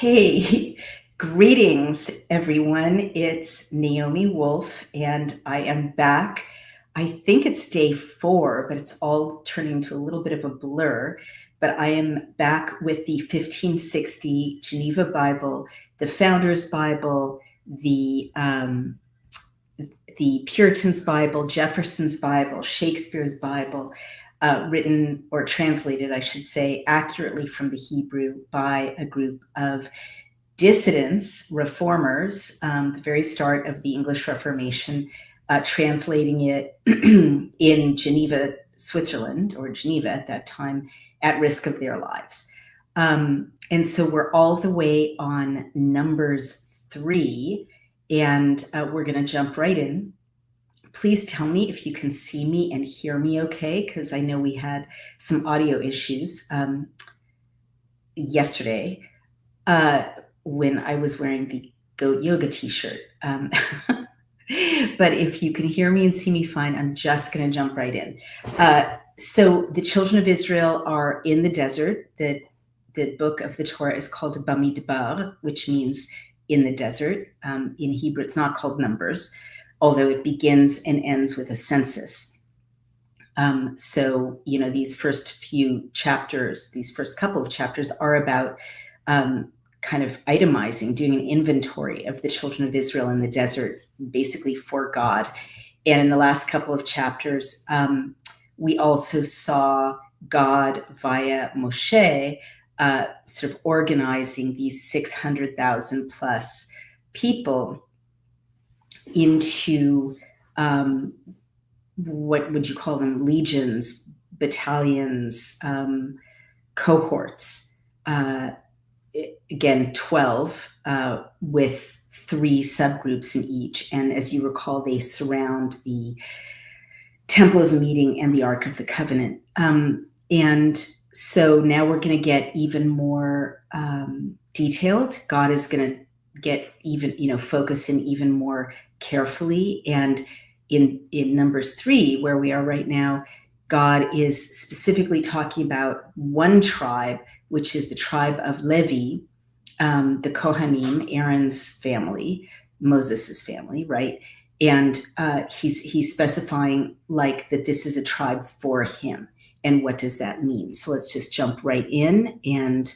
Hey, greetings, everyone. It's Naomi Wolf, and I am back. I think it's day 4, but it's all turning into a little bit of a blur. But I am back with the 1560 Geneva Bible, the Founders Bible, the Puritans Bible, Jefferson's Bible, Shakespeare's Bible, written or translated, I should say, accurately from the Hebrew by a group of dissidents, reformers, the very start of the English Reformation, translating it in Geneva, Switzerland, or Geneva at that time, at risk of their lives. And so we're all the way on Numbers 3, and we're going to jump right in. Please tell me if you can see me and hear me okay, because I know we had some audio issues yesterday when I was wearing the Goat Yoga t-shirt. But if you can hear me and see me fine, I'm just going to jump right in. So the children of Israel are in the desert. The book of the Torah is called Bamidbar, which means in the desert. In Hebrew, it's not called Numbers, although it begins and ends with a census. So, these first few chapters, these first couple of chapters are about kind of itemizing, doing an inventory of the children of Israel in the desert, basically for God. And in the last couple of chapters, we also saw God via Moshe sort of organizing these 600,000 plus people into what would you call them? Legions, battalions, cohorts. Again, 12 with 3 subgroups in each. And as you recall, they surround the Temple of Meeting and the Ark of the Covenant. And so now we're going to get even more detailed. God is going to get even, focus in even more carefully. And in Numbers 3, where we are right now, God is specifically talking about one tribe, which is the tribe of Levi, the Kohanim, Aaron's family, Moses's family, right? And he's specifying that this is a tribe for him. And what does that mean? So let's just jump right in, and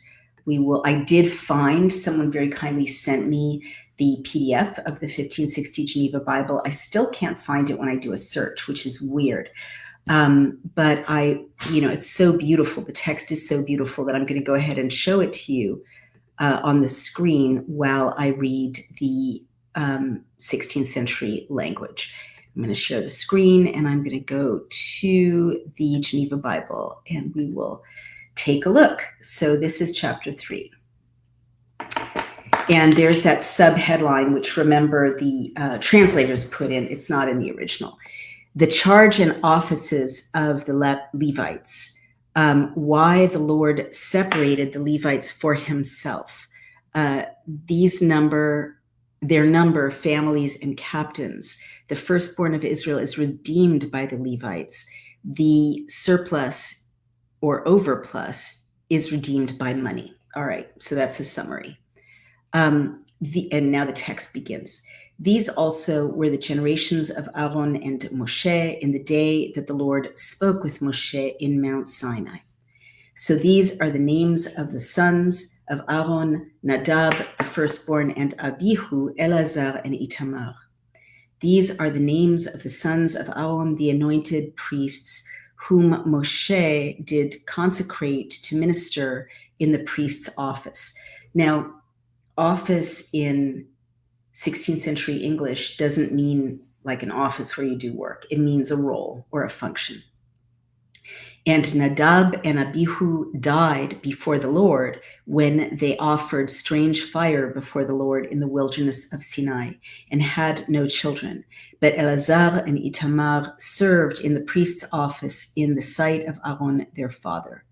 I did find, someone very kindly sent me the PDF of the 1560 Geneva Bible. I still can't find it when I do a search, which is weird. But it's so beautiful. The text is so beautiful that I'm going to go ahead and show it to you on the screen while I read the 16th century language. I'm going to share the screen, and I'm going to go to the Geneva Bible, and we will take a look. So this is chapter 3. And there's that sub-headline, which, remember, the translators put in. It's not in the original. The charge and offices of the Levites. Why the Lord separated the Levites for himself. Their number, families and captains. The firstborn of Israel is redeemed by the Levites. The surplus or overplus is redeemed by money. All right, so that's a summary. And now the text begins. These also were the generations of Aaron and Moshe in the day that the Lord spoke with Moshe in Mount Sinai. So these are the names of the sons of Aaron, Nadab, the firstborn, and Abihu, Eleazar, and Itamar. These are the names of the sons of Aaron, the anointed priests, whom Moshe did consecrate to minister in the priest's office. Now, office in 16th century English doesn't mean like an office where you do work. It means a role or a function. And Nadab and Abihu died before the Lord when they offered strange fire before the Lord in the wilderness of Sinai and had no children. But Eleazar and Itamar served in the priest's office in the sight of Aaron, their father.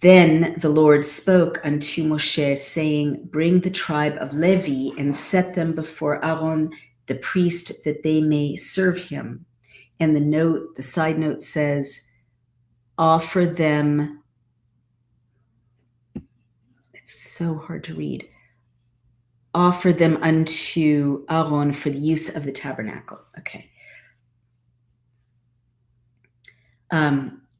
Then the Lord spoke unto Moshe, saying, Bring the tribe of Levi and set them before Aaron the priest, that they may serve him. And the side note says, offer them so hard to read. Offer them unto Aaron for the use of the tabernacle. Okay.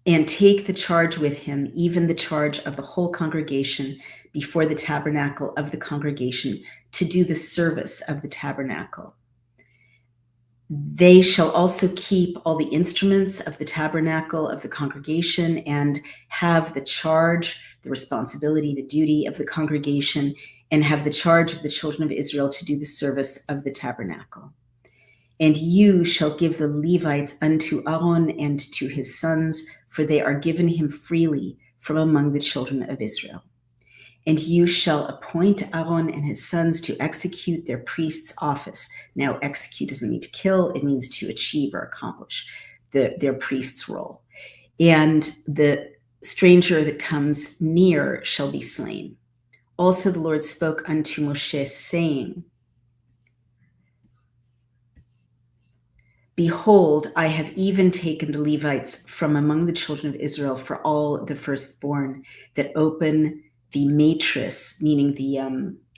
And take the charge with him, even the charge of the whole congregation, before the tabernacle of the congregation, to do the service of the tabernacle. They shall also keep all the instruments of the tabernacle of the congregation and have the charge, the responsibility, the duty of the congregation, and have the charge of the children of Israel to do the service of the tabernacle. And you shall give the Levites unto Aaron and to his sons, for they are given him freely from among the children of Israel. And you shall appoint Aaron and his sons to execute their priest's office. Now, execute doesn't mean to kill, it means to achieve or accomplish their priest's role. And the stranger that comes near shall be slain. Also the Lord spoke unto Moshe, saying, Behold, I have even taken the Levites from among the children of Israel for all the firstborn that open the matrix, meaning the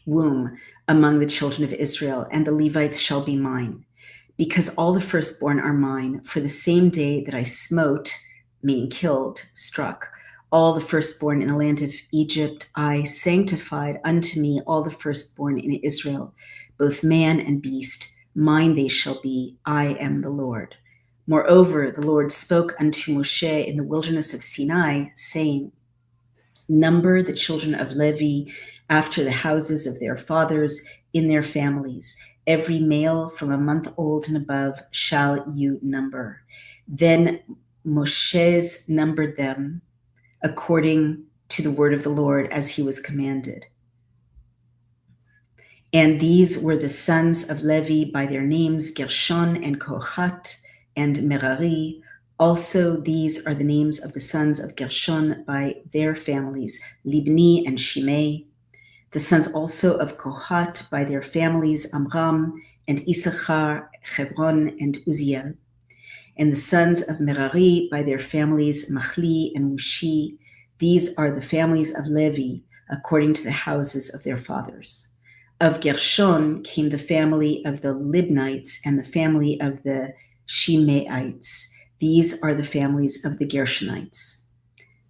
womb, among the children of Israel, and the Levites shall be mine, because all the firstborn are mine. For the same day that I smote, meaning killed, struck, all the firstborn in the land of Egypt, I sanctified unto me all the firstborn in Israel, both man and beast. Mine they shall be, I am the Lord. Moreover, the Lord spoke unto Moshe in the wilderness of Sinai, saying, Number the children of Levi after the houses of their fathers in their families. Every male from a month old and above shall you number. Then Moshe numbered them according to the word of the Lord as he was commanded. And these were the sons of Levi by their names, Gershon and Kohat and Merari. Also, these are the names of the sons of Gershon by their families, Libni and Shimei. The sons also of Kohat by their families, Amram and Issachar, Hebron and Uziel. And the sons of Merari by their families, Machli and Mushi. These are the families of Levi, according to the houses of their fathers. Of Gershon came the family of the Libnites and the family of the Shimeites. These are the families of the Gershonites.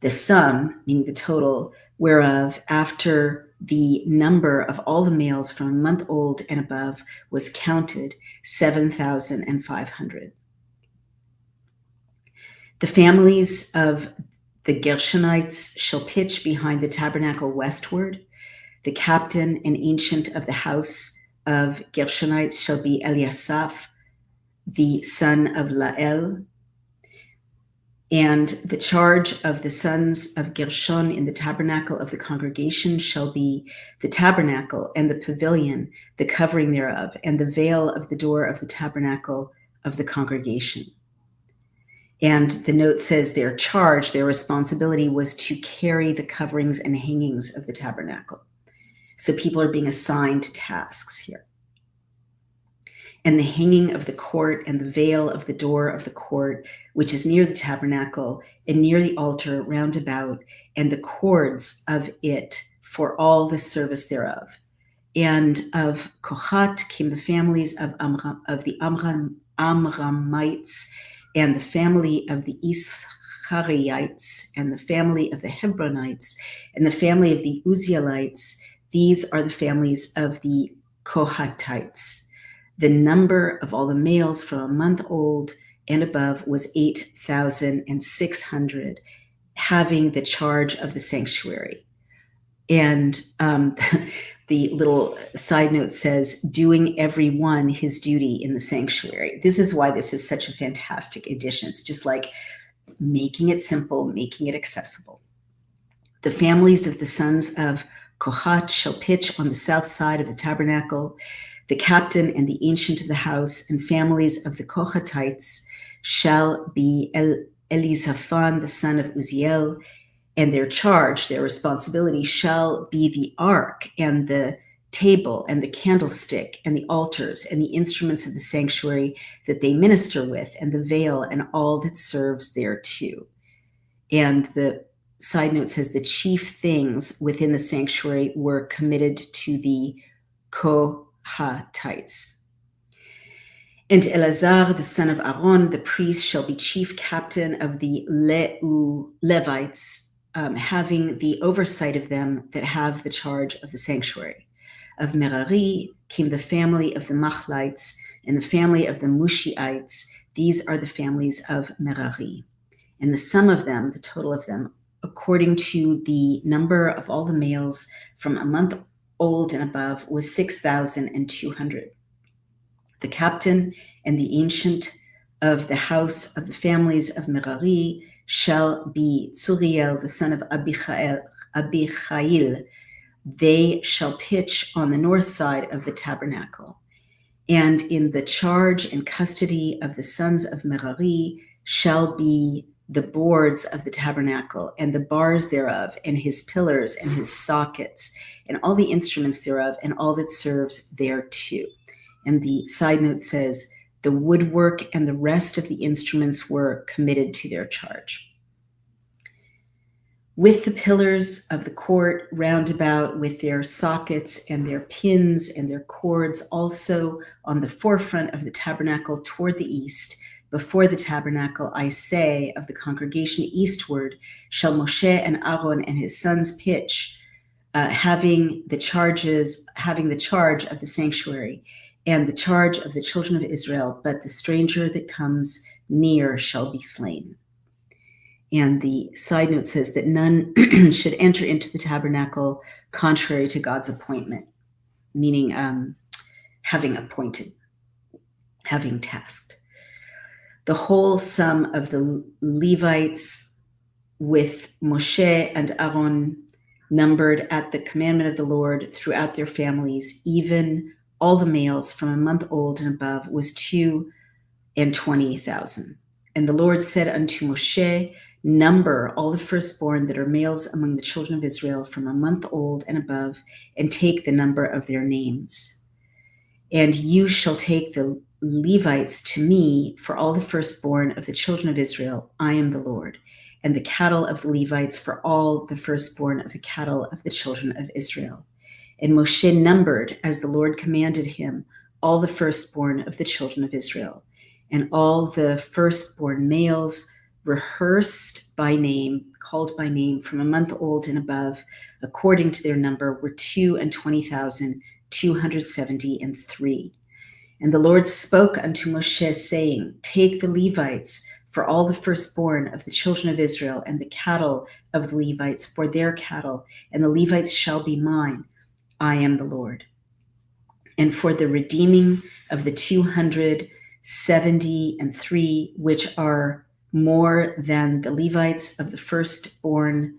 The sum, meaning the total, whereof after the number of all the males from a month old and above was counted, 7,500. The families of the Gershonites shall pitch behind the tabernacle westward. The captain and ancient of the house of Gershonites shall be Eliasaph, the son of Lael. And the charge of the sons of Gershon in the tabernacle of the congregation shall be the tabernacle and the pavilion, the covering thereof, and the veil of the door of the tabernacle of the congregation. And the note says their charge, their responsibility was to carry the coverings and hangings of the tabernacle. So people are being assigned tasks here. And the hanging of the court and the veil of the door of the court, which is near the tabernacle and near the altar round about, and the cords of it for all the service thereof. And of Kohat came the families of the Amramites, and the family of the Ischarites, and the family of the Hebronites, and the family of the Uzielites. These are the families of the Kohatites. The number of all the males from a month old and above was 8,600, having the charge of the sanctuary. And the little side note says, doing every one his duty in the sanctuary. This is why this is such a fantastic addition. It's just like making it simple, making it accessible. The families of the sons of Kohat shall pitch on the south side of the tabernacle. The captain and the ancient of the house and families of the Kohatites shall be Elizaphan, the son of Uziel, and their charge, their responsibility shall be the ark and the table and the candlestick and the altars and the instruments of the sanctuary that they minister with, and the veil and all that serves thereto. And the side note says the chief things within the sanctuary were committed to the Kohathites. And Eleazar, the son of Aaron, the priest, shall be chief captain of the Levites, having the oversight of them that have the charge of the sanctuary. Of Merari came the family of the Machlites and the family of the Mushiites. These are the families of Merari. And the sum of them, the total of them, according to the number of all the males from a month old and above, was 6,200. The captain and the ancient of the house of the families of Merari shall be Tzuriel, the son of Abichail. They shall pitch on the north side of the tabernacle. And in the charge and custody of the sons of Merari shall be the boards of the tabernacle and the bars thereof and his pillars and his sockets and all the instruments thereof and all that serves thereto. And the side note says, the woodwork and the rest of the instruments were committed to their charge. With the pillars of the court round about, with their sockets and their pins and their cords, also on the forefront of the tabernacle toward the east, before the tabernacle, I say, of the congregation eastward, shall Moshe and Aaron and his sons pitch, having the charge of the sanctuary and the charge of the children of Israel, but the stranger that comes near shall be slain. And the side note says that none should enter into the tabernacle contrary to God's appointment, meaning having appointed, having tasked. The whole sum of the Levites with Moshe and Aaron numbered at the commandment of the Lord throughout their families, even all the males from a month old and above, was 220,000. And the Lord said unto Moshe, number all the firstborn that are males among the children of Israel from a month old and above, and take the number of their names. And you shall take the Levites to me for all the firstborn of the children of Israel. I am the Lord. And the cattle of the Levites for all the firstborn of the cattle of the children of Israel. And Moshe numbered, as the Lord commanded him, all the firstborn of the children of Israel. And all the firstborn males rehearsed by name, called by name, from a month old and above, according to their number, were 220,273. And the Lord spoke unto Moshe, saying, take the Levites for all the firstborn of the children of Israel, and the cattle of the Levites for their cattle, and the Levites shall be mine. I am the Lord. And for the redeeming of the 273, which are more than the Levites of the firstborn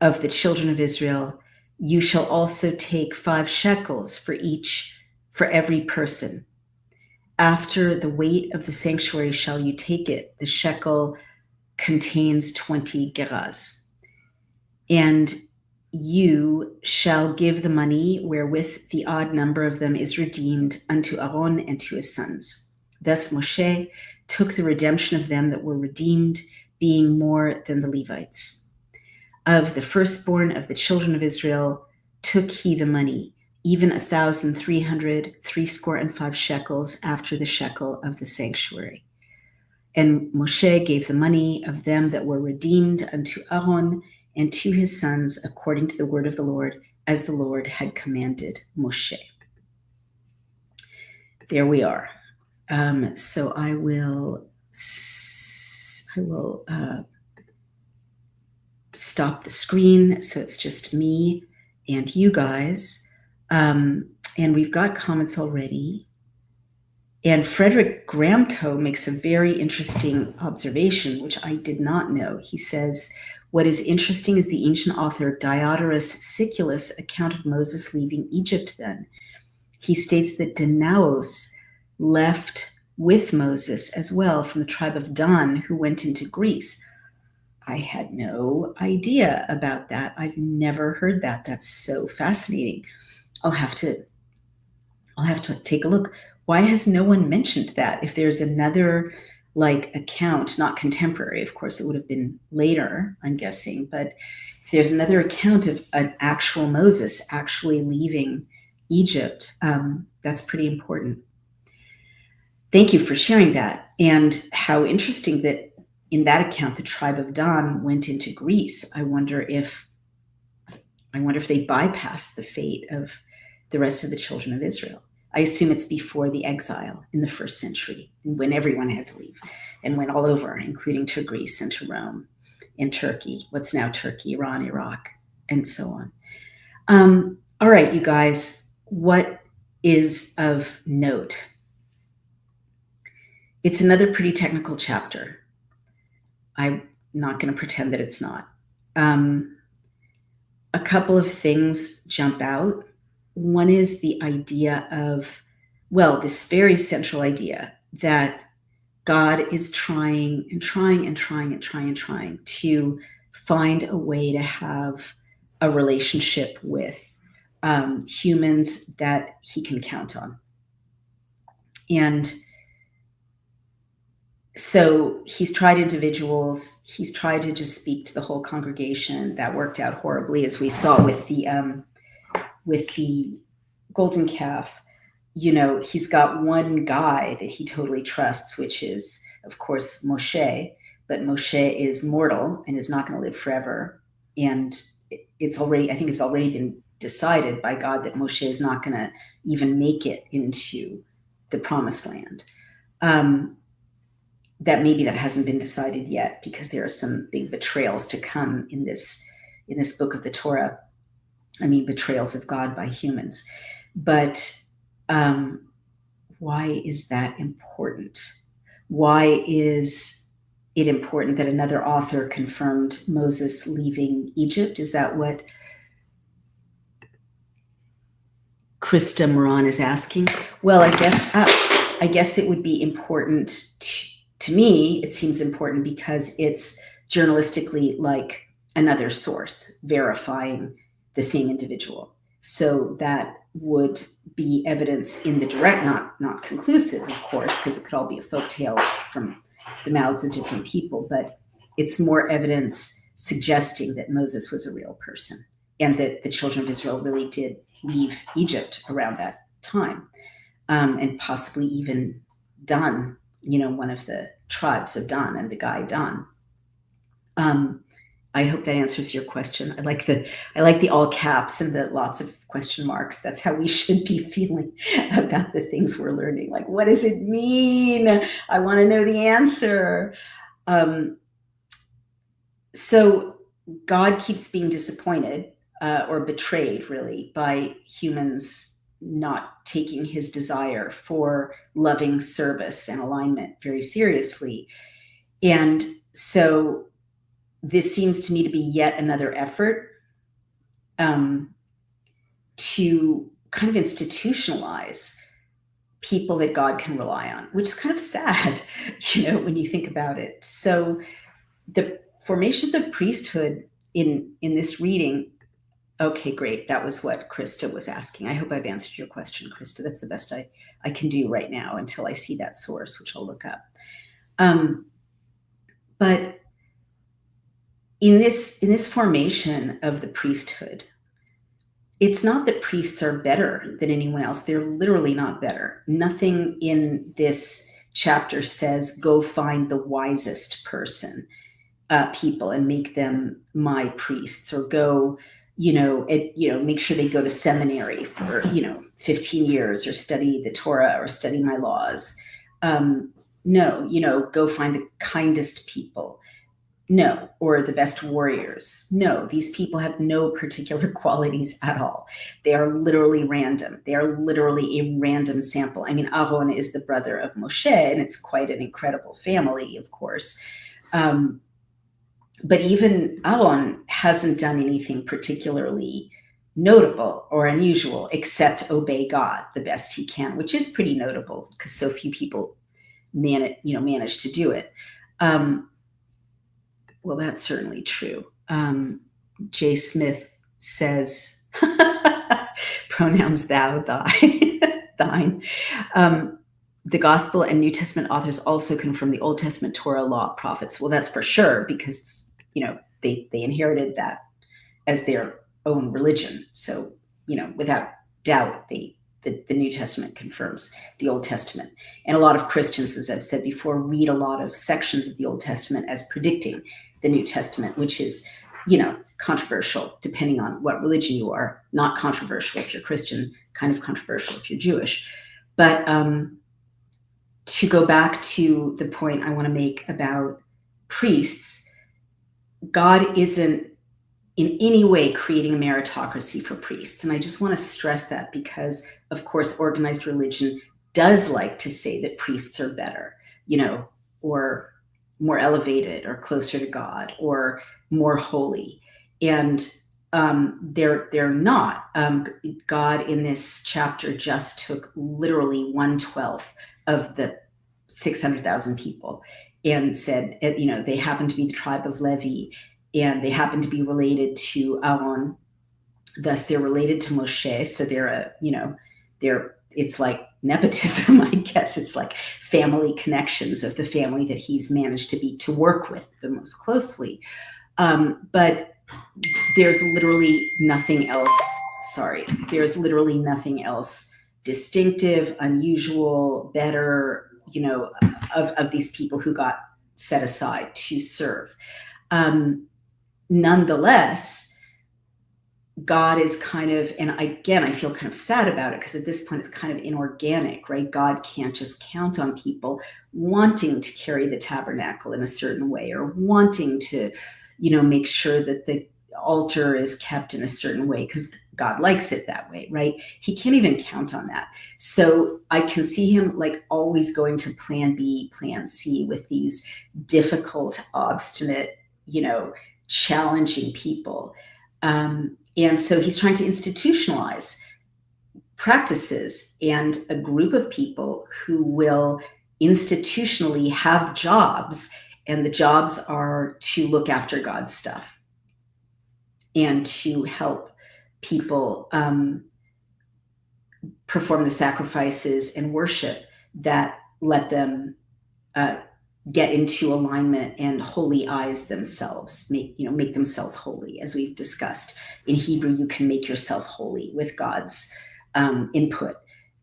of the children of Israel, you shall also take 5 shekels for every person. After the weight of the sanctuary shall you take it. The shekel contains 20 gerahs. And you shall give the money wherewith the odd number of them is redeemed unto Aaron and to his sons. Thus Moshe took the redemption of them that were redeemed, being more than the Levites. Of the firstborn of the children of Israel took he the money, even 1,365 shekels after the shekel of the sanctuary. And Moshe gave the money of them that were redeemed unto Aaron and to his sons according to the word of the Lord, as the Lord had commanded Moshe. There we are. So I will stop the screen so it's just me and you guys. And we've got comments already. And Frederick Gramco makes a very interesting observation, which I did not know. He says, what is interesting is the ancient author Diodorus Siculus' account of Moses leaving Egypt then. He states that Danaos left with Moses as well from the tribe of Dan, who went into Greece. I had no idea about that. I've never heard that. That's so fascinating. I'll have to take a look. Why has no one mentioned that? If there's another like account, not contemporary, of course, it would have been later, I'm guessing, but if there's another account of an actual Moses actually leaving Egypt, that's pretty important. Thank you for sharing that. And how interesting that in that account, the tribe of Dan went into Greece. I wonder if they bypassed the fate of the rest of the children of Israel. I assume it's before the exile in the first century, when everyone had to leave and went all over, including to Greece and to Rome and Turkey, what's now Turkey, Iran, Iraq, and so on. All right, you guys, what is of note? It's another pretty technical chapter. I'm not going to pretend that it's not. A couple of things jump out. One is the idea of, well, this very central idea that God is trying to find a way to have a relationship with humans that he can count on. And so he's tried individuals, he's tried to just speak to the whole congregation. That worked out horribly, as we saw with the golden calf. You know, he's got one guy that he totally trusts, which is, of course, Moshe. But Moshe is mortal and is not going to live forever. And I think it's already been decided by God that Moshe is not going to even make it into the promised land. That hasn't been decided yet, because there are some big betrayals to come in this book of the Torah. I mean, betrayals of God by humans. But why is that important? Why is it important that another author confirmed Moses leaving Egypt? Is that what Krista Moran is asking? Well, I guess it would be important to me. It seems important because it's journalistically like another source verifying the same individual. So that would be evidence in the direct, not conclusive, of course, because it could all be a folktale from the mouths of different people, but it's more evidence suggesting that Moses was a real person and that the children of Israel really did leave Egypt around that time, and possibly even Dan, one of the tribes of Dan, and the guy Dan. I hope that answers your question. I like the all caps and the lots of question marks. That's how we should be feeling about the things we're learning. Like, what does it mean? I want to know the answer. So God keeps being disappointed or betrayed, really, by humans not taking his desire for loving service and alignment very seriously. And so this seems to me to be yet another effort to kind of institutionalize people that God can rely on, which is kind of sad, when you think about it. So the formation of the priesthood in this reading, okay, great. That was what Krista was asking. I hope I've answered your question, Krista. That's the best I can do right now until I see that source, which I'll look up. But in this formation of the priesthood, it's not that priests are better than anyone else. They're literally not better. Nothing in this chapter says, go find the wisest people and make them my priests, or go, make sure they go to seminary for, 15 years or study the Torah or study my laws. No, go find the kindest people. No, or the best warriors. No, these people have no particular qualities at all. They are literally random. They are literally a random sample. I mean, Aaron is the brother of Moshe, and it's quite an incredible family, of course. But even Aaron hasn't done anything particularly notable or unusual except obey God the best he can, which is pretty notable because so few people manage to do it. Well, that's certainly true. Jay Smith says, pronouns thou, thine. the Gospel and New Testament authors also confirm the Old Testament Torah, law, prophets. Well, that's for sure, because they inherited that as their own religion. So without doubt, the New Testament confirms the Old Testament. And a lot of Christians, as I've said before, read a lot of sections of the Old Testament as predicting the New Testament, which is controversial depending on what religion you are. Not controversial if you're Christian, kind of controversial if you're Jewish. But to go back to the point I want to make about priests, God isn't in any way creating a meritocracy for priests. And I just want to stress that, because, of course, organized religion does like to say that priests are better, or more elevated, or closer to God, or more holy. And they're not. God in this chapter just took literally 1/12 of the 600,000 people and said, they happen to be the tribe of Levi, and they happen to be related to Aaron. Thus, they're related to Moshe. So it's like nepotism, I guess. It's like family connections of the family that he's managed to work with the most closely. But there's literally nothing else. There's literally nothing else distinctive, unusual, better, of these people who got set aside to serve. Nonetheless, God is kind of, and again, I feel kind of sad about it, because at this point it's kind of inorganic, right? God can't just count on people wanting to carry the tabernacle in a certain way, or wanting to, make sure that the altar is kept in a certain way because God likes it that way, right? He can't even count on that. So I can see him like always going to plan B, plan C with these difficult, obstinate, challenging people. And so he's trying to institutionalize practices and a group of people who will institutionally have jobs, and the jobs are to look after God's stuff and to help people perform the sacrifices and worship that let them get into alignment and holy-ize themselves, make themselves holy. As we've discussed, in Hebrew, you can make yourself holy with God's input.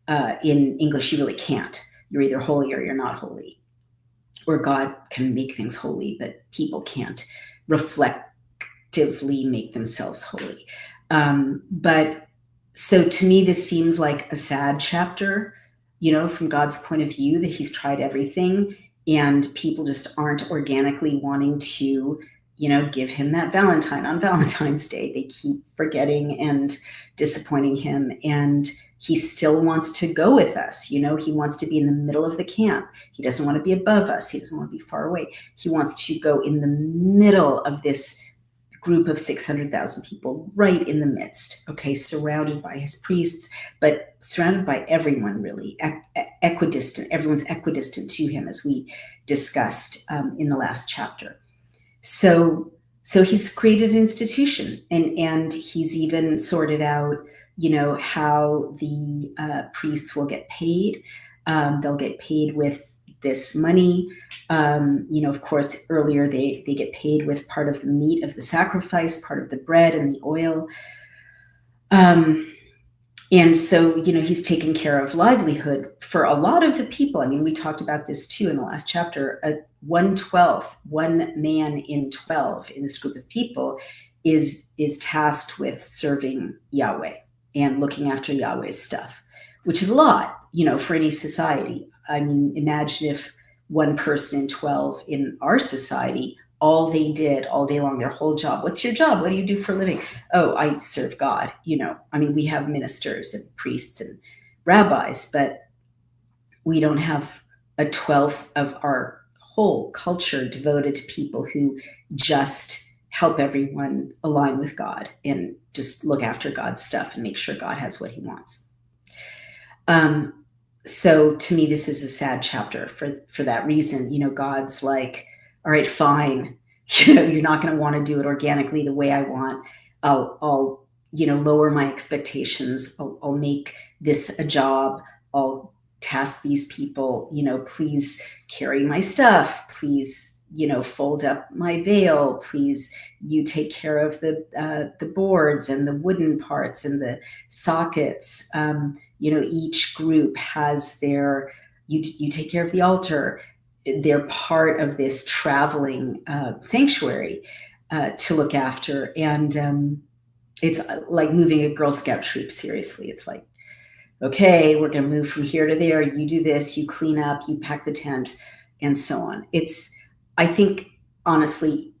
In English, you really can't. You're either holy or you're not holy. Or God can make things holy, but people can't reflectively make themselves holy. But so to me, this seems like a sad chapter, from God's point of view, that he's tried everything and people just aren't organically wanting to, give him that Valentine on Valentine's Day. They keep forgetting and disappointing him. And he still wants to go with us. He wants to be in the middle of the camp. He doesn't want to be above us. He doesn't want to be far away. He wants to go in the middle of this group of 600,000 people, right in the midst, okay, surrounded by his priests, but surrounded by everyone, really, equidistant. Everyone's equidistant to him, as we discussed in the last chapter. So he's created an institution, and he's even sorted out, how the priests will get paid. They'll get paid with this money. Of course, earlier they get paid with part of the meat of the sacrifice, part of the bread and the oil. And so, he's taken care of livelihood for a lot of the people. I mean, we talked about this too in the last chapter. 1/12, one man in 12 in this group of people is tasked with serving Yahweh and looking after Yahweh's stuff, which is a lot, for any society. I mean, imagine if one person in 12 in our society, all they did all day long, their whole job. What's your job? What do you do for a living? Oh, I serve God. I mean, we have ministers and priests and rabbis, but we don't have 1/12 of our whole culture devoted to people who just help everyone align with God and just look after God's stuff and make sure God has what he wants. So to me, this is a sad chapter for that reason. God's like, all right, fine. You're not going to want to do it organically the way I want. I'll lower my expectations. I'll make this a job. I'll task these people, please carry my stuff, please, fold up my veil, please, you take care of the boards and the wooden parts and the sockets. Each group has their, you take care of the altar. They're part of this traveling sanctuary to look after. And it's like moving a Girl Scout troop, seriously. It's like, okay, we're going to move from here to there. You do this, you clean up, you pack the tent, and so on. I think, honestly,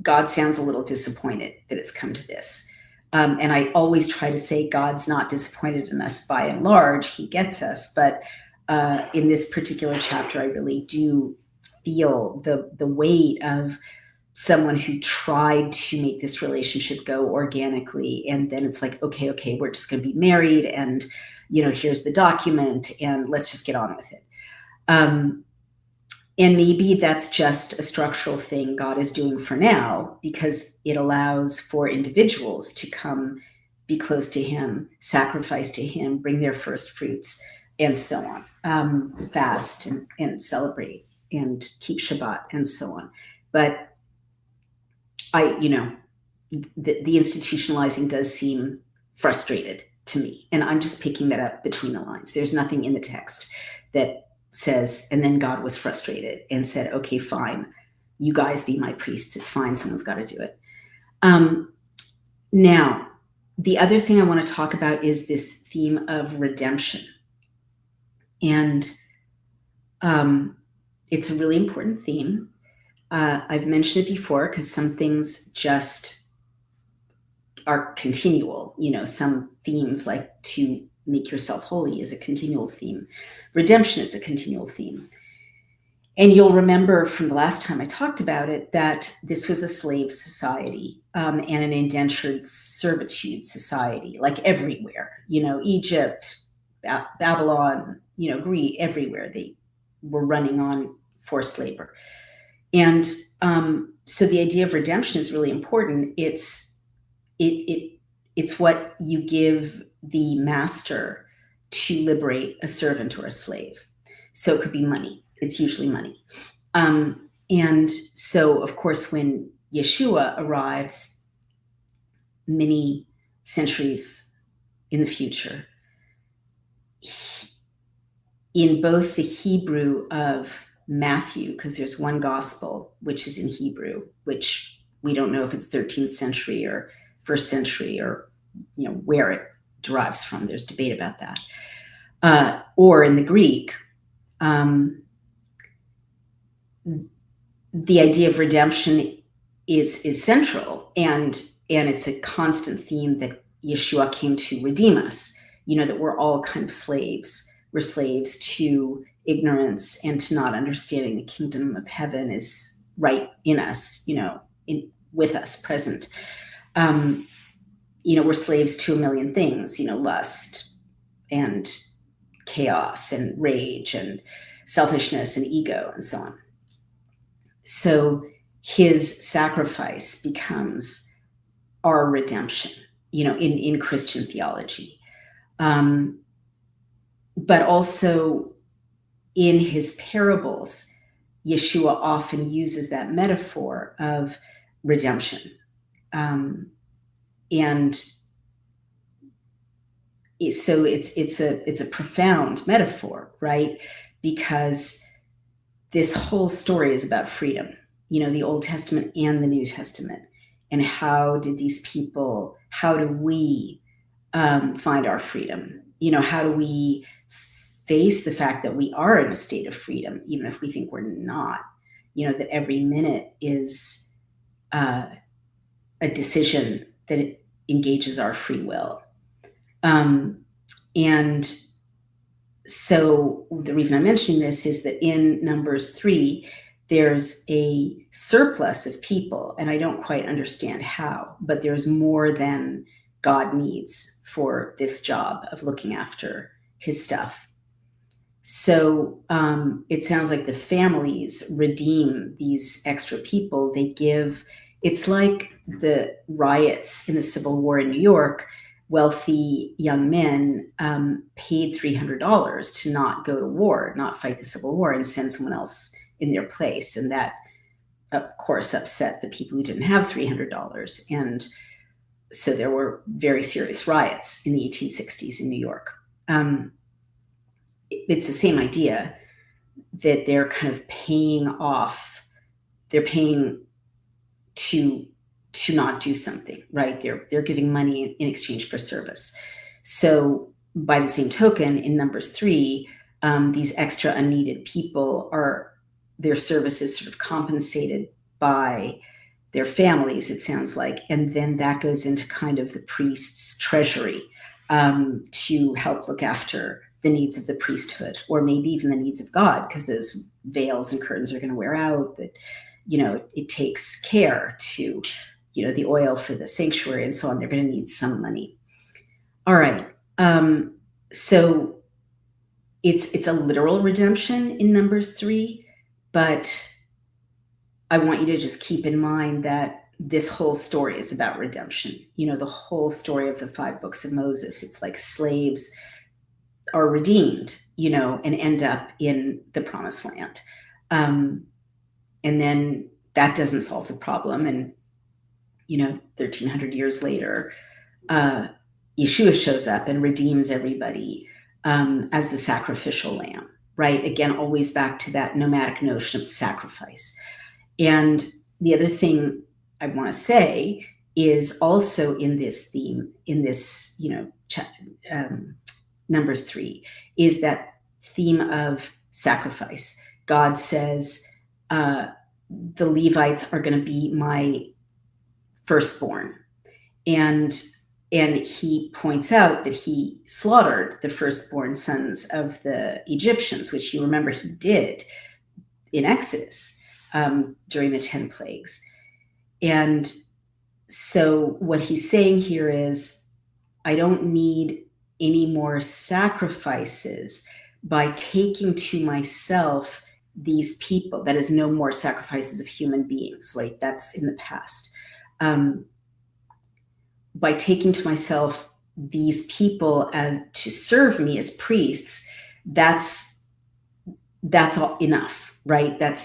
God sounds a little disappointed that it's come to this. And I always try to say God's not disappointed in us by and large. He gets us. But in this particular chapter, I really do feel the weight of someone who tried to make this relationship go organically. And then it's like, okay, we're just going to be married. And, here's the document and let's just get on with it. And maybe that's just a structural thing God is doing for now, because it allows for individuals to come be close to him, sacrifice to him, bring their first fruits, and so on, fast and celebrate and keep Shabbat and so on. But the institutionalizing does seem frustrated to me. And I'm just picking that up between the lines. There's nothing in the text that says, and then God was frustrated and said, okay, fine, you guys be my priests. It's fine. Someone's got to do it. Now, the other thing I want to talk about is this theme of redemption. And it's a really important theme. I've mentioned it before because some things just are continual. Some themes, like to make yourself holy, is a continual theme. Redemption is a continual theme. And you'll remember from the last time I talked about it that this was a slave society and an indentured servitude society, like everywhere. Egypt, Babylon, Greece, everywhere they were running on forced labor. And so the idea of redemption is really important. It's what you give the master to liberate a servant or a slave. So it could be money. It's usually money. And so, of course, when Yeshua arrives many centuries in the future, in both the Hebrew of Matthew, because there's one gospel which is in Hebrew, which we don't know if it's 13th century or first century or where it derives from. There's debate about that. Or in the Greek, the idea of redemption is central, and it's a constant theme that Yeshua came to redeem us. That we're all kind of slaves. We're slaves to ignorance and to not understanding the kingdom of heaven is right in us, with us present. We're slaves to a million things, lust and chaos and rage and selfishness and ego and so on. So his sacrifice becomes our redemption, in Christian theology. But also in his parables, Yeshua often uses that metaphor of redemption. And so it's a profound metaphor, right? Because this whole story is about freedom, the Old Testament and the New Testament. And how do we find our freedom? How do we face the fact that we are in a state of freedom, even if we think we're not? That every minute is a decision that it engages our free will. And so the reason I'm mentioning this is that in Numbers 3, there's a surplus of people, and I don't quite understand how, but there's more than God needs for this job of looking after his stuff. So it sounds like the families redeem these extra people. It's like the riots in the Civil War in New York. wealthy young men paid $300 to not go to war, not fight the Civil War, and send someone else in their place. And that, of course, upset the people who didn't have $300. And so there were very serious riots in the 1860s in New York. It's the same idea that they're kind of paying to not do something, right? They're giving money in exchange for service. So by the same token, in Numbers 3, these extra unneeded people their services sort of compensated by their families, it sounds like. And then that goes into kind of the priest's treasury to help look after the needs of the priesthood, or maybe even the needs of God, because those veils and curtains are going to wear out, that, it takes care to, the oil for the sanctuary and so on. They're going to need some money. All right. So it's a literal redemption in Numbers 3, but I want you to just keep in mind that this whole story is about redemption. The whole story of the 5 books of Moses, it's like slaves are redeemed, and end up in the promised land. And then that doesn't solve the problem. And, 1,300 years later, Yeshua shows up and redeems everybody as the sacrificial lamb, right? Again, always back to that nomadic notion of sacrifice. And the other thing I want to say is also in this theme, in this, Numbers 3, is that theme of sacrifice. God says, the Levites are going to be my firstborn. And he points out that he slaughtered the firstborn sons of the Egyptians, which you remember he did in Exodus during the 10 plagues. And so what he's saying here is, I don't need any more sacrifices by taking to myself these people. That is, no more sacrifices of human beings, like that's in the past. By taking to myself these people to serve me as priests, that's all enough, right? That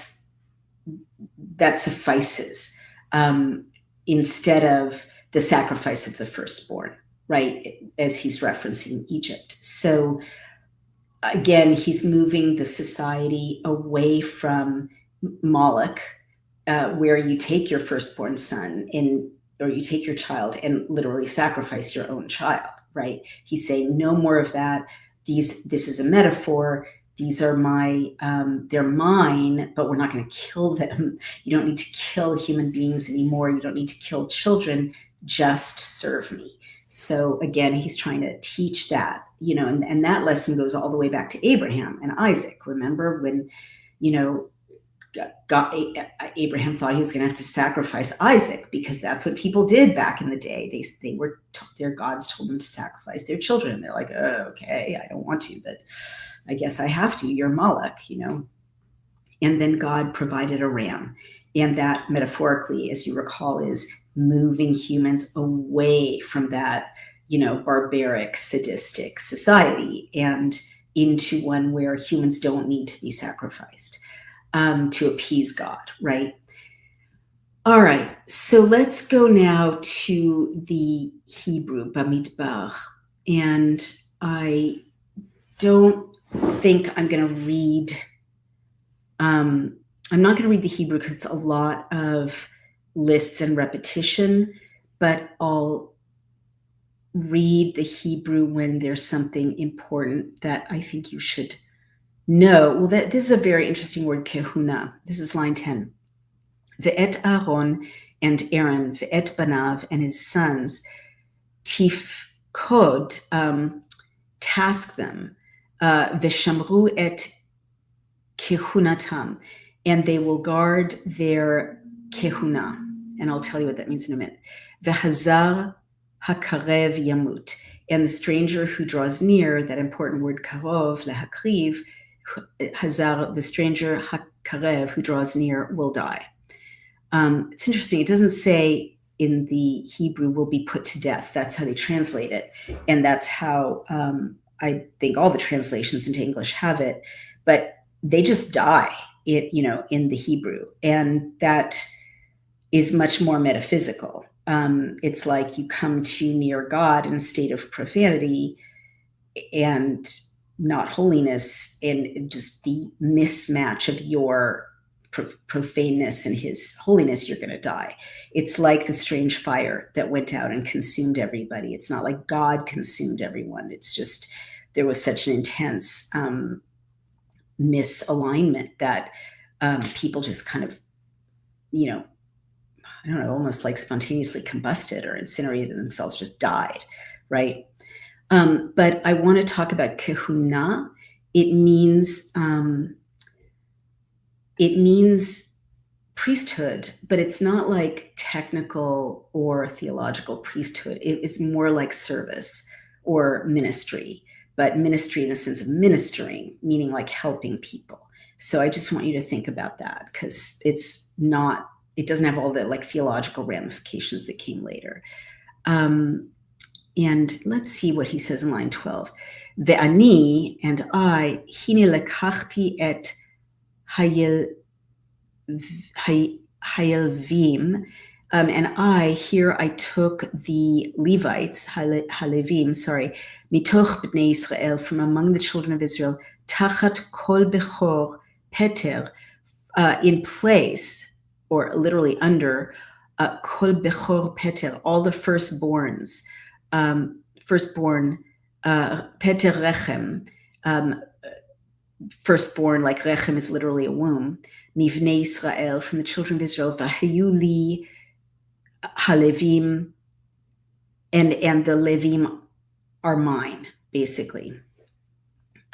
suffices, instead of the sacrifice of the firstborn, right? As he's referencing Egypt. So again, he's moving the society away from Moloch, where you take your firstborn son or you take your child and literally sacrifice your own child, right? He's saying no more of that. This is a metaphor. These are they're mine, but we're not going to kill them. You don't need to kill human beings anymore. You don't need to kill children. Just serve me. So again, he's trying to teach that, and that lesson goes all the way back to Abraham and Isaac. Remember when, Abraham thought he was going to have to sacrifice Isaac, because that's what people did back in the day. Their gods told them to sacrifice their children. And they're like, oh, okay, I don't want to, but I guess I have to. You're Moloch, And then God provided a ram. And that, metaphorically, as you recall, is moving humans away from that, barbaric, sadistic society and into one where humans don't need to be sacrificed to appease God, right? All right, so let's go now to the Hebrew, Bamidbar. And I don't think I'm going to read, I'm not going to read the Hebrew because it's a lot of lists and repetition, but I'll read the Hebrew when there's something important that I think you should know. Well, this is a very interesting word, kehuna. This is line 10. Ve'et Aaron and Aaron, ve'et banav and his sons, tifkod, task them, ve'shamru et kehunatam, and they will guard their kehuna. And I'll tell you what that means in a minute. V'hazar hakarev yamut, and the stranger who draws near, that important word karov, lehakriv, hazar, the stranger hakarev who draws near will die. It's interesting. It doesn't say in the Hebrew will be put to death. That's how they translate it. And that's how I think all the translations into English have it. But they just die, in the Hebrew. And that is much more metaphysical. It's like you come too near God in a state of profanity and not holiness, and just the mismatch of your profaneness and his holiness, you're going to die. It's like the strange fire that went out and consumed everybody. It's not like God consumed everyone. It's just there was such an intense misalignment that people just kind of, I don't know, almost like spontaneously combusted or incinerated themselves, just died, right? But I want to talk about kahuna. It means priesthood, but it's not like technical or theological priesthood. It is more like service or ministry, but ministry in the sense of ministering, meaning like helping people. So I just want you to think about that, because it doesn't have all the like theological ramifications that came later. And let's see what he says in line 12. Ve'ani, and I, hine lekachti et hayelvim, and I, here I took the Levites, halevim, mitoch b'nei Israel, from among the children of Israel, tachat kol bechor peter, in place, or literally under, kol bechor peter, all the firstborns, firstborn, peter rechem, firstborn, like rechem is literally a womb, mivnei Israel, from the children of Israel, vahayu li halevim, and the levim are mine, basically.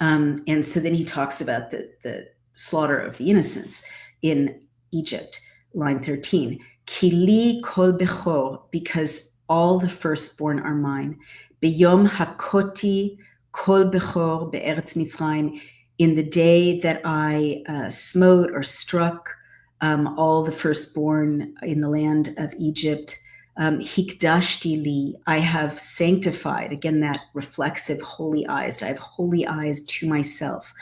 And so then he talks about the slaughter of the innocents in Egypt, line 13. Kili kol bechor, because all the firstborn are mine. Beyom hakoti kol bechor be'eretz Mitzrayim, in the day that I smote or struck all the firstborn in the land of Egypt. Hikdashti li, I have sanctified, again, that reflexive holy eyes. I have holy eyes to myself.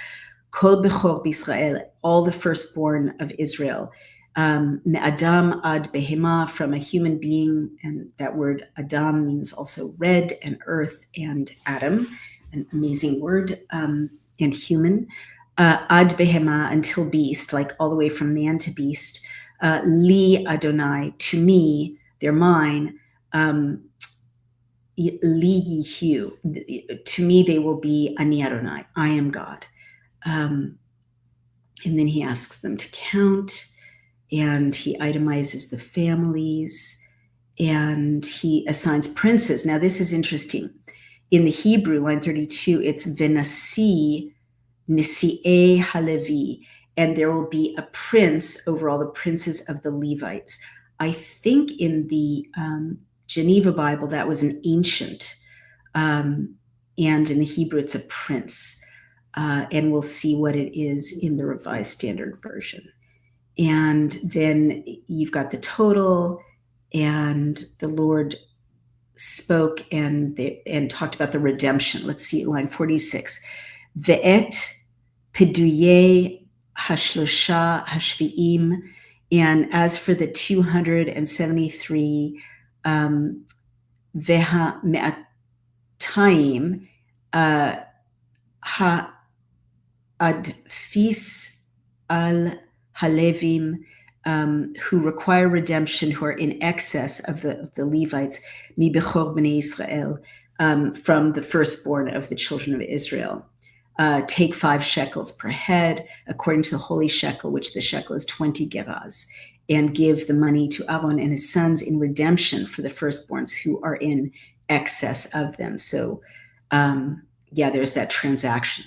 Kol bechor b'Israel, all the firstborn of Israel. Me'adam ad behema, from a human being, and that word Adam means also red and earth and Adam, an amazing word, and human. Ad behema, until beast, like all the way from man to beast. Li Adonai, to me, they're mine. Li yihu, to me they will be Ani Adonai, I am God. And then he asks them to count, and he itemizes the families, and he assigns princes. Now this is interesting. In the Hebrew, line 32, it's Venasi Nisi'e Halevi, and there will be a prince over all the princes of the Levites. I think in the Geneva Bible, that was an ancient, and in the Hebrew, it's a prince. And we'll see what it is in the Revised Standard Version. And then you've got the total, and the Lord spoke and talked about the redemption. Let's see, line 46. Ve'et peduye hashlosha hashvi'im, and as for the 273 veha me'atayim ha'adfis al halevim, who require redemption, who are in excess of the Levites, mi bechor b'nei Israel, from the firstborn of the children of Israel. Take 5 shekels per head, according to the holy shekel, which the shekel is 20 geras, and give the money to Aaron and his sons in redemption for the firstborns who are in excess of them. So, there's that transaction.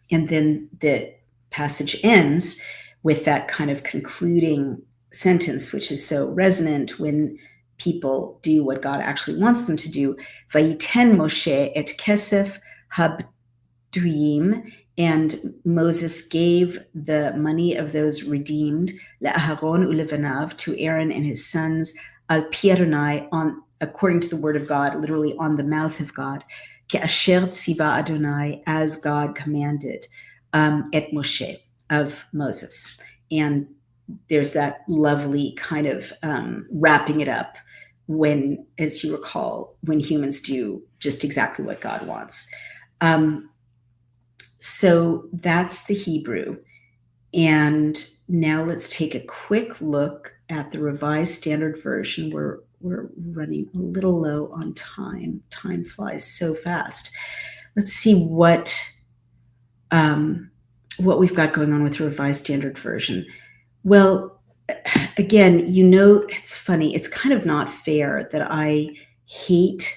And then the passage ends with that kind of concluding sentence, which is so resonant when people do what God actually wants them to do. Vayiten Moshe et kesef habduyim, and Moses gave the money of those redeemed, le'aharon ulevanav, to Aaron and his sons, pi Adonai, on according to the word of God, literally on the mouth of God, Ke'asher tziva Adonai, as God commanded, et Moshe, of Moses. And there's that lovely kind of wrapping it up when, as you recall, when humans do just exactly what God wants. So that's the Hebrew. And now let's take a quick look at the Revised Standard Version. We're running a little low on time. Time flies so fast. Let's see what we've got going on with the Revised Standard Version. Well, again, it's funny. It's kind of not fair that I hate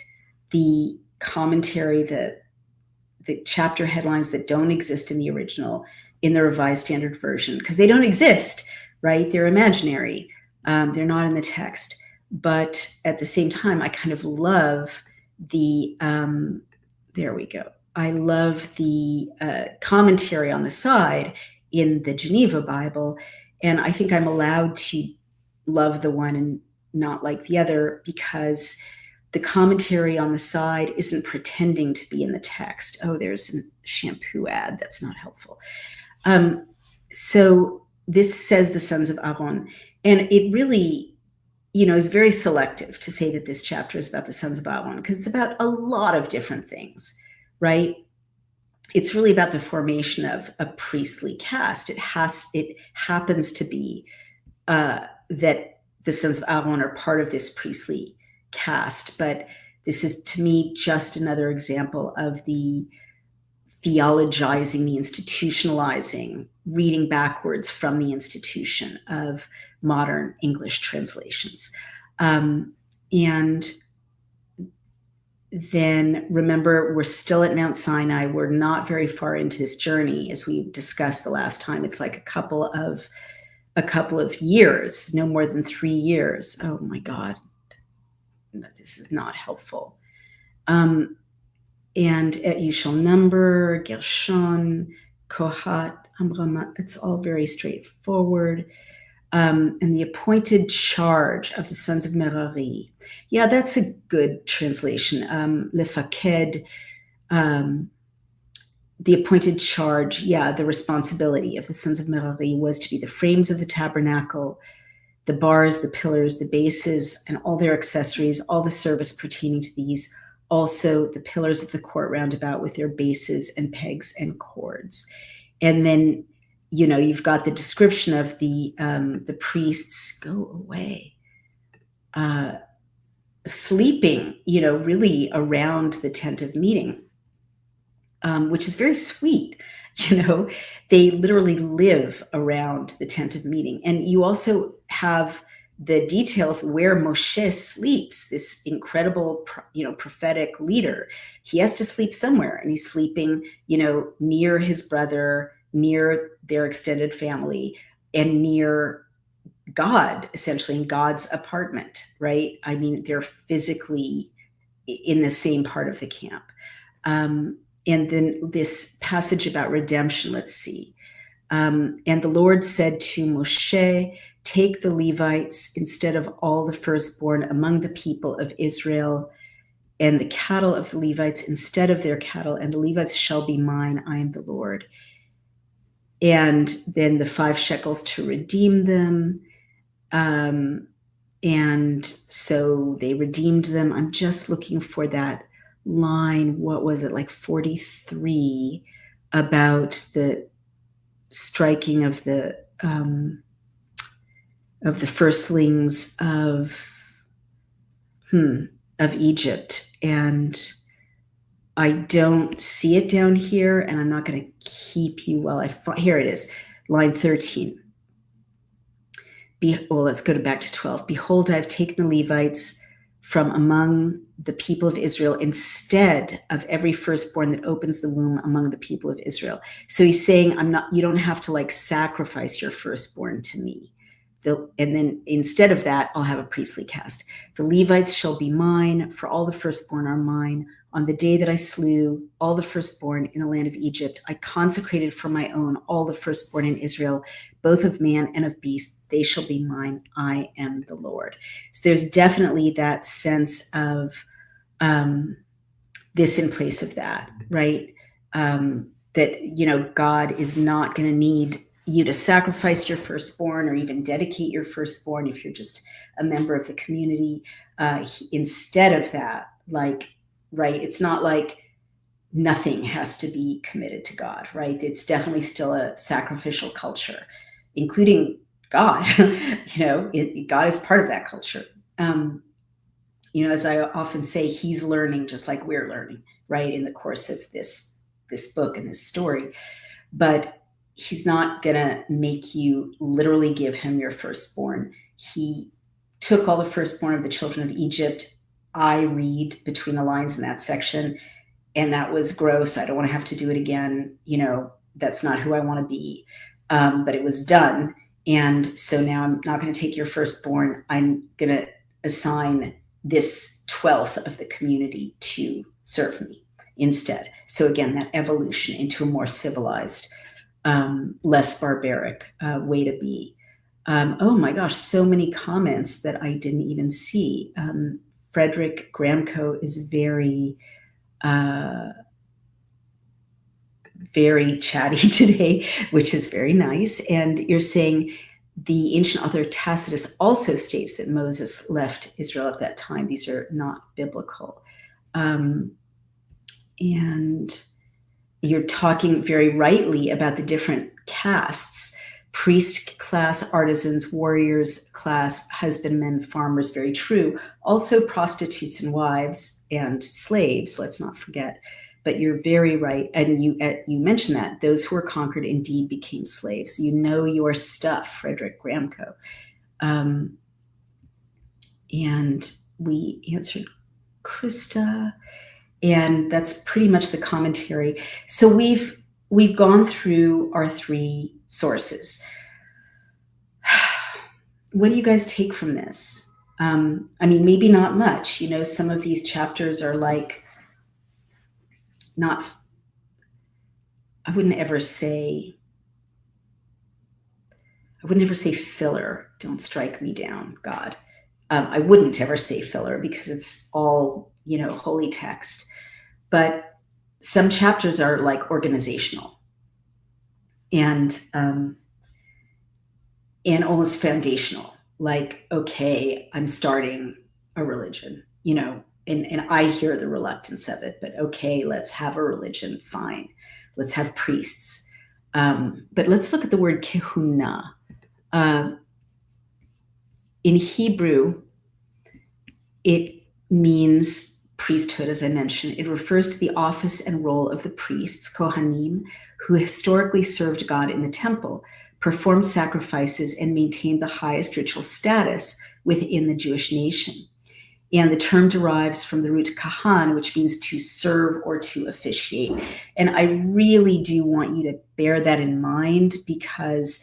the commentary, the chapter headlines that don't exist in the original, in the Revised Standard Version, because they don't exist, right? They're imaginary. They're not in the text. But at the same time, I kind of love the, there we go. I love the commentary on the side in the Geneva Bible. And I think I'm allowed to love the one and not like the other, because the commentary on the side isn't pretending to be in the text. Oh, there's a shampoo ad. That's not helpful. So this says the sons of Aaron. And it really, is very selective to say that this chapter is about the sons of Aaron, because it's about a lot of different things, right? It's really about the formation of a priestly caste. It happens to be that the sons of Aaron are part of this priestly caste, but this is, to me, just another example of the theologizing, the institutionalizing, reading backwards from the institution of modern English translations. And then remember, we're still at Mount Sinai. We're not very far into this journey, as we discussed the last time. It's like a couple of years, no more than 3 years. Oh my God, this is not helpful. And you shall number, Gershon, Kohat, Amram. It's all very straightforward. And the appointed charge of the sons of Merari. Yeah, that's a good translation. Lefaked, the appointed charge, the responsibility of the sons of Merari was to be the frames of the tabernacle, the bars, the pillars, the bases, and all their accessories, all the service pertaining to these, also the pillars of the court round about with their bases and pegs and cords. And then, you've got the description of the priests, go away, sleeping, really around the tent of meeting, which is very sweet. They literally live around the tent of meeting. And you also have the detail of where Moshe sleeps, this incredible, prophetic leader. He has to sleep somewhere, and he's sleeping, near his brother, near their extended family, and near God, essentially in God's apartment, right? I mean, they're physically in the same part of the camp. And then this passage about redemption, let's see. And the Lord said to Moshe, take the Levites instead of all the firstborn among the people of Israel, and the cattle of the Levites instead of their cattle, and the Levites shall be mine. I am the Lord. And then the 5 shekels to redeem them. And so they redeemed them. I'm just looking for that line. What was it, like 43, about the striking of the firstlings of Egypt. And I don't see it down here, and I'm not going to keep you while here it is, line 13. Let's go back to 12. Behold, I have taken the Levites from among the people of Israel instead of every firstborn that opens the womb among the people of Israel. So he's saying, you don't have to sacrifice your firstborn to me. and then instead of that, I'll have a priestly caste. The Levites shall be mine, for all the firstborn are mine. On the day that I slew all the firstborn in the land of Egypt, I consecrated for my own all the firstborn in Israel, both of man and of beast. They shall be mine. I am the Lord. So there's definitely that sense of this in place of that, right? That, God is not going to need you to sacrifice your firstborn or even dedicate your firstborn if you're just a member of the community. Instead of that, right, it's not like nothing has to be committed to God, right? It's definitely still a sacrificial culture, including God. God is part of that culture. As I often say, he's learning just like we're learning, right, in the course of this book and this story. But he's not going to make you literally give him your firstborn. He took all the firstborn of the children of Egypt. I read between the lines in that section, and that was gross. I don't want to have to do it again. That's not who I want to be. But it was done. And so now I'm not going to take your firstborn. I'm going to assign this 12th of the community to serve me instead. So again, that evolution into a more civilized, less barbaric way to be. Oh my gosh, so many comments that I didn't even see. Frederick Gramco is very chatty today, which is very nice. And you're saying the ancient author Tacitus also states that Moses left Israel at that time. These are not biblical. And you're talking very rightly about the different castes: priest class, artisans, warriors class, husbandmen, farmers, very true. Also prostitutes and wives and slaves, let's not forget. But you're very right. And you mentioned that those who were conquered indeed became slaves. You know your stuff, Frederick Gramco. And we answered Krista. And that's pretty much the commentary. So we've gone through our three sources. What do you guys take from this? Maybe not much. Some of these chapters are like, I wouldn't ever say filler. Don't strike me down, God. I wouldn't ever say filler because it's all, holy text. But some chapters are like organizational and almost foundational. Like, okay, I'm starting a religion, and I hear the reluctance of it, but okay, let's have a religion, fine. Let's have priests. But let's look at the word kehuna. In Hebrew, it means priesthood, as I mentioned. It refers to the office and role of the priests, Kohanim, who historically served God in the temple, performed sacrifices, and maintained the highest ritual status within the Jewish nation. And the term derives from the root kahan, which means to serve or to officiate. And I really do want you to bear that in mind because,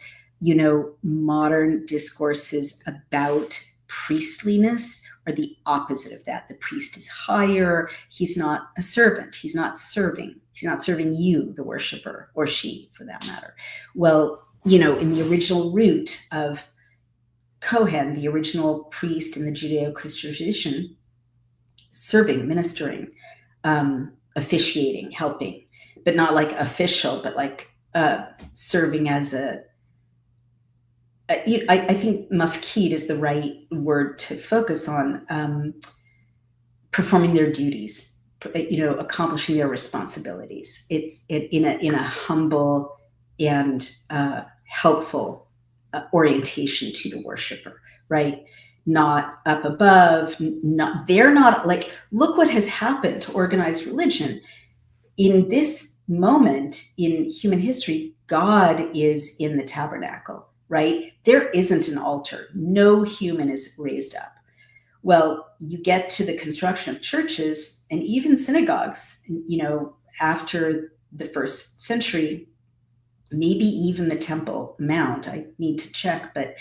modern discourses about priestliness are the opposite of that. The priest is higher. He's not a servant. He's not serving. He's not serving you, the worshiper, or she, for that matter. Well, in the original root of Kohen, the original priest in the Judeo-Christian tradition, serving, ministering, officiating, helping, but not like official, but like serving as I think mafkid is the right word to focus on, performing their duties, accomplishing their responsibilities. It's in a humble and helpful orientation to the worshiper, right? Not up above. They're not like, look what has happened to organized religion. In this moment in human history, God is in the tabernacle, right? There isn't an altar. No human is raised up. Well, you get to the construction of churches and even synagogues, after the first century, maybe even the Temple Mount. I need to check, but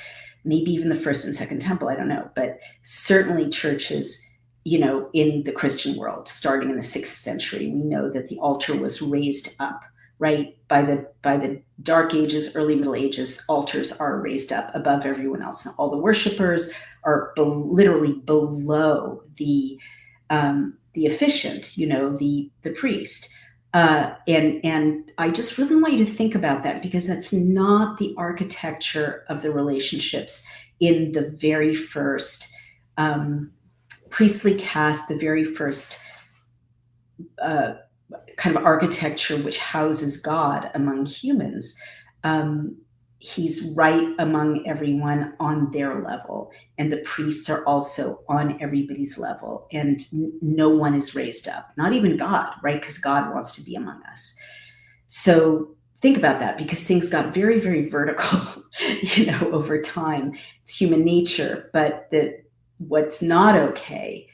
maybe even the first and second temple, I don't know, but certainly churches, in the Christian world, starting in the 6th century, we know that the altar was raised up, right? By the Dark Ages, early Middle Ages, altars are raised up above everyone else. And all the worshipers are literally below the officiant, the priest. And I just really want you to think about that, because that's not the architecture of the relationships in the very first priestly caste, the very first kind of architecture which houses God among humans. He's right among everyone on their level, and the priests are also on everybody's level, and no one is raised up, not even God, right? Because God wants to be among us. So think about that, because things got very, very vertical, over time. It's human nature, but what's not okay,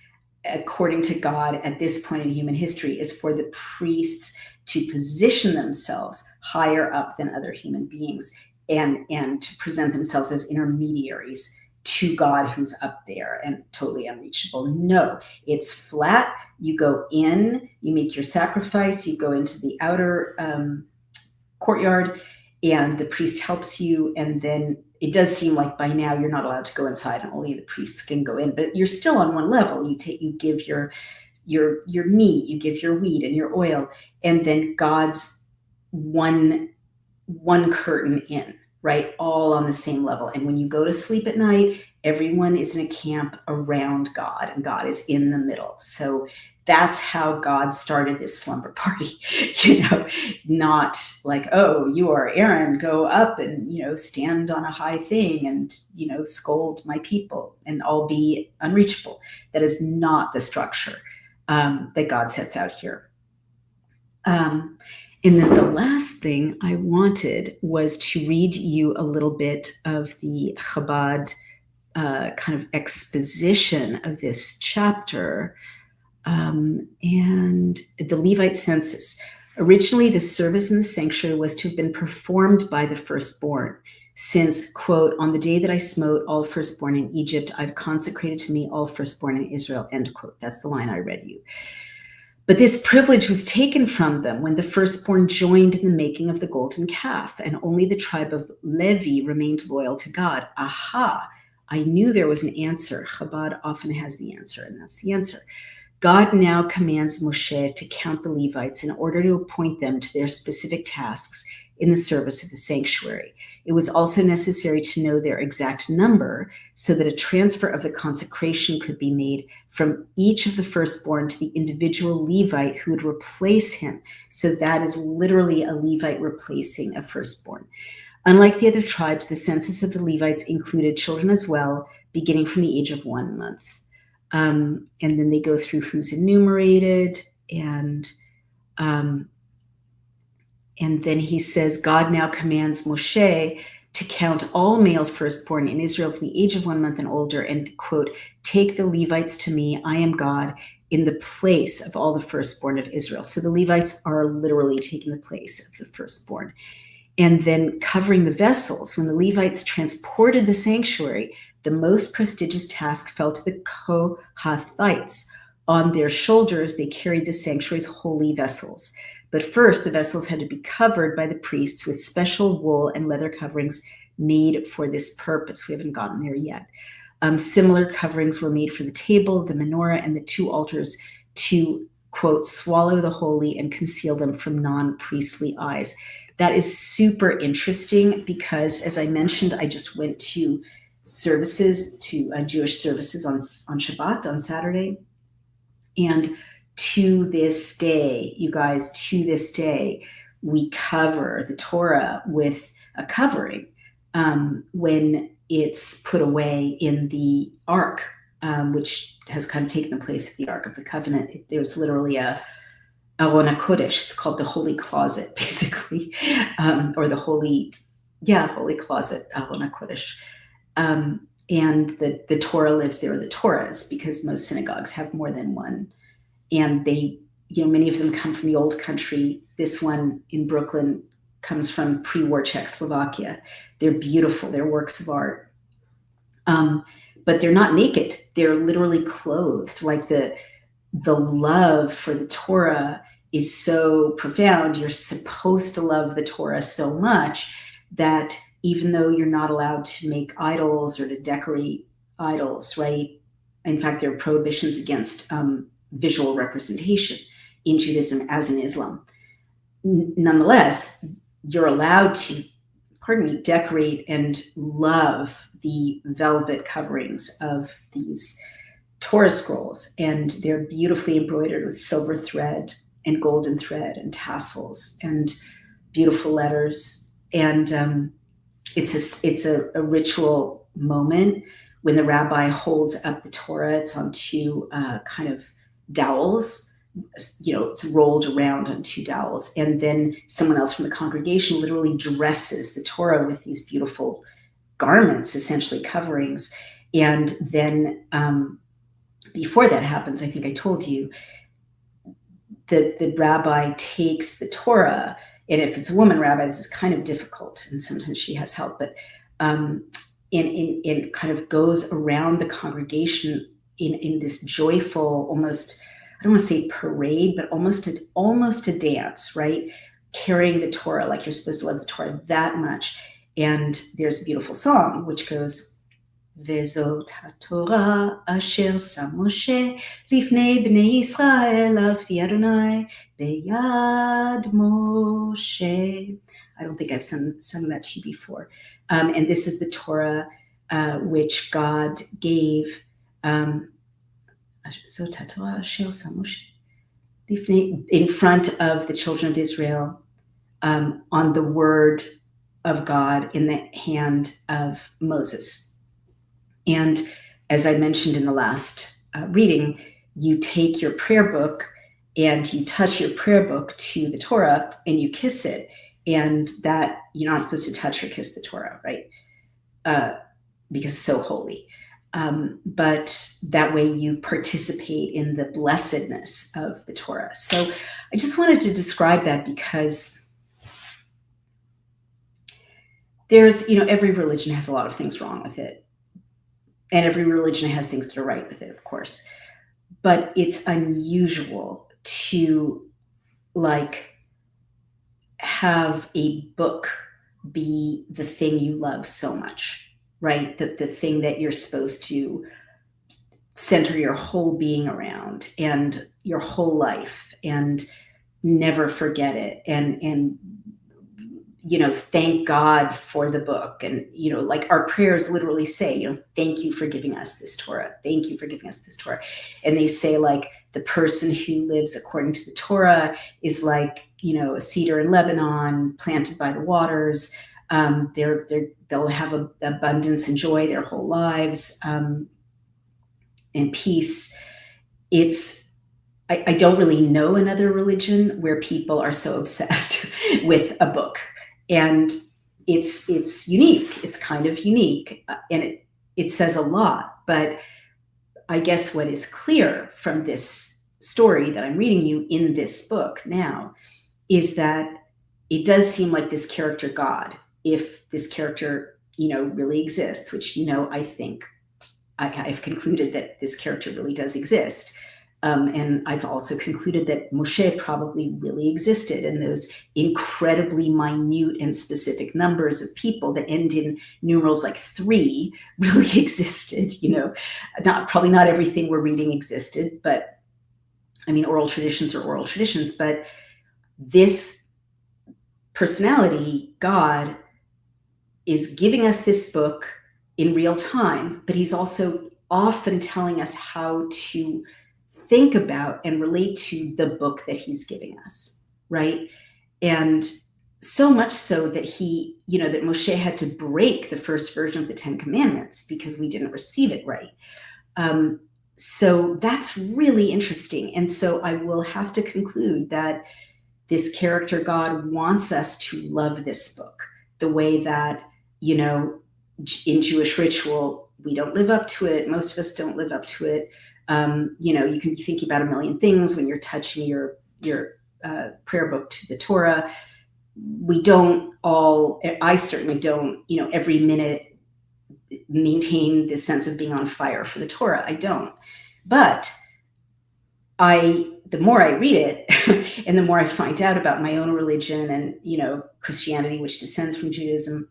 according to God at this point in human history, is for the priests to position themselves higher up than other human beings, and to present themselves as intermediaries to God, who's up there and totally unreachable. No, it's flat. You go in, you make your sacrifice, you go into the outer courtyard, and the priest helps you. And then it does seem like by now you're not allowed to go inside, and only the priests can go in, but you're still on one level. You give your meat, you give your wheat and your oil, and then God's one curtain in, right? All on the same level. And when you go to sleep at night, everyone is in a camp around God, and God is in the middle. So that's how God started this slumber party, not like, oh, you are Aaron, go up and, stand on a high thing and, scold my people and I'll be unreachable. That is not the structure that God sets out here. And then the last thing I wanted was to read you a little bit of the Chabad kind of exposition of this chapter. And the Levite census. Originally, the service in the sanctuary was to have been performed by the firstborn, since, quote, on the day that I smote all firstborn in Egypt, I've consecrated to me all firstborn in Israel, end quote. That's the line I read you. But this privilege was taken from them when the firstborn joined in the making of the golden calf, and only the tribe of Levi remained loyal to God. Aha, I knew there was an answer. Chabad often has the answer, and that's the answer. God now commands Moshe to count the Levites in order to appoint them to their specific tasks in the service of the sanctuary. It was also necessary to know their exact number so that a transfer of the consecration could be made from each of the firstborn to the individual Levite who would replace him. So that is literally a Levite replacing a firstborn. Unlike the other tribes, the census of the Levites included children as well, beginning from the age of 1 month. And then they go through who's enumerated, and then he says, God now commands Moshe to count all male firstborn in Israel from the age of 1 month and older, and, quote, take the Levites to me, I am God, in the place of all the firstborn of Israel. So the Levites are literally taking the place of the firstborn. And then covering the vessels. When the Levites transported the sanctuary, the most prestigious task fell to the Kohathites. On their shoulders, they carried the sanctuary's holy vessels. But first, the vessels had to be covered by the priests with special wool and leather coverings made for this purpose. We haven't gotten there yet. Similar coverings were made for the table, the menorah, and the 2 altars to, quote, swallow the holy and conceal them from non-priestly eyes. That is super interesting because, as I mentioned, I just went to services, to Jewish services on Shabbat, on Saturday. And to this day, you guys, to this day, we cover the Torah with a covering when it's put away in the Ark, which has kind of taken the place of the Ark of the Covenant. There's literally a Aron HaKodesh. It's called the Holy Closet, basically, or the Holy Closet, Aron HaKodesh. And the Torah lives there, the Torahs, because most synagogues have more than one. And they, many of them come from the old country. This one in Brooklyn comes from pre-war Czechoslovakia. They're beautiful. They're works of art. But they're not naked. They're literally clothed. Like the love for the Torah is so profound. You're supposed to love the Torah so much that even though you're not allowed to make idols or to decorate idols, right? In fact, there are prohibitions against visual representation in Judaism as in Islam. Nonetheless, you're allowed to, decorate and love the velvet coverings of these Torah scrolls, and they're beautifully embroidered with silver thread and golden thread and tassels and beautiful letters. And it's a ritual moment when the rabbi holds up the Torah. It's on two kind of dowels. It's rolled around on two dowels, and then someone else from the congregation literally dresses the Torah with these beautiful garments, essentially coverings. And then before that happens, I think I told you, the rabbi takes the Torah, and if it's a woman rabbi, this is kind of difficult, and sometimes she has help, but it kind of goes around the congregation in this joyful, almost, I don't want to say parade, but almost a dance, right? Carrying the Torah, like you're supposed to love the Torah that much. And there's a beautiful song which goes, וזאת התורה אשר שם משה לפני בני ישראל לפי אדוני ביד Moshe. I don't think I've sung that to you before. And this is the Torah which God gave. זאת התורה אשר שם משה in front of the children of Israel, on the word of God in the hand of Moses. And as I mentioned in the last reading, you take your prayer book and you touch your prayer book to the Torah and you kiss it. And that you're not supposed to touch or kiss the Torah, right? Because it's so holy. But that way you participate in the blessedness of the Torah. So I just wanted to describe that because there's, every religion has a lot of things wrong with it. And every religion has things that are right with it, of course. But it's unusual to have a book be the thing you love so much, right? The thing that you're supposed to center your whole being around and your whole life and never forget it. And thank God for the book. And, our prayers literally say, thank you for giving us this Torah. Thank you for giving us this Torah. And they say, the person who lives according to the Torah is like, a cedar in Lebanon planted by the waters. They'll have abundance and joy their whole lives, and peace. I don't really know another religion where people are so obsessed with a book. And it's unique. It's kind of unique, and it says a lot. But I guess what is clear from this story that I'm reading you in this book now is that it does seem like this character God, if this character, really exists, which, I think I've concluded that this character really does exist. And I've also concluded that Moshe probably really existed, and those incredibly minute and specific numbers of people that end in numerals like 3 really existed. Probably not everything we're reading existed, but oral traditions are oral traditions. But this personality, God, is giving us this book in real time, but he's also often telling us how to think about and relate to the book that he's giving us, right? And so much so that that Moshe had to break the first version of the 10 Commandments because we didn't receive it right. So that's really interesting. And so I will have to conclude that this character God wants us to love this book the way that, in Jewish ritual, we don't live up to it. Most of us don't live up to it. You can be thinking about a million things when you're touching your prayer book to the Torah. I certainly don't, every minute maintain this sense of being on fire for the Torah. I don't. But the more I read it and the more I find out about my own religion and, Christianity, which descends from Judaism,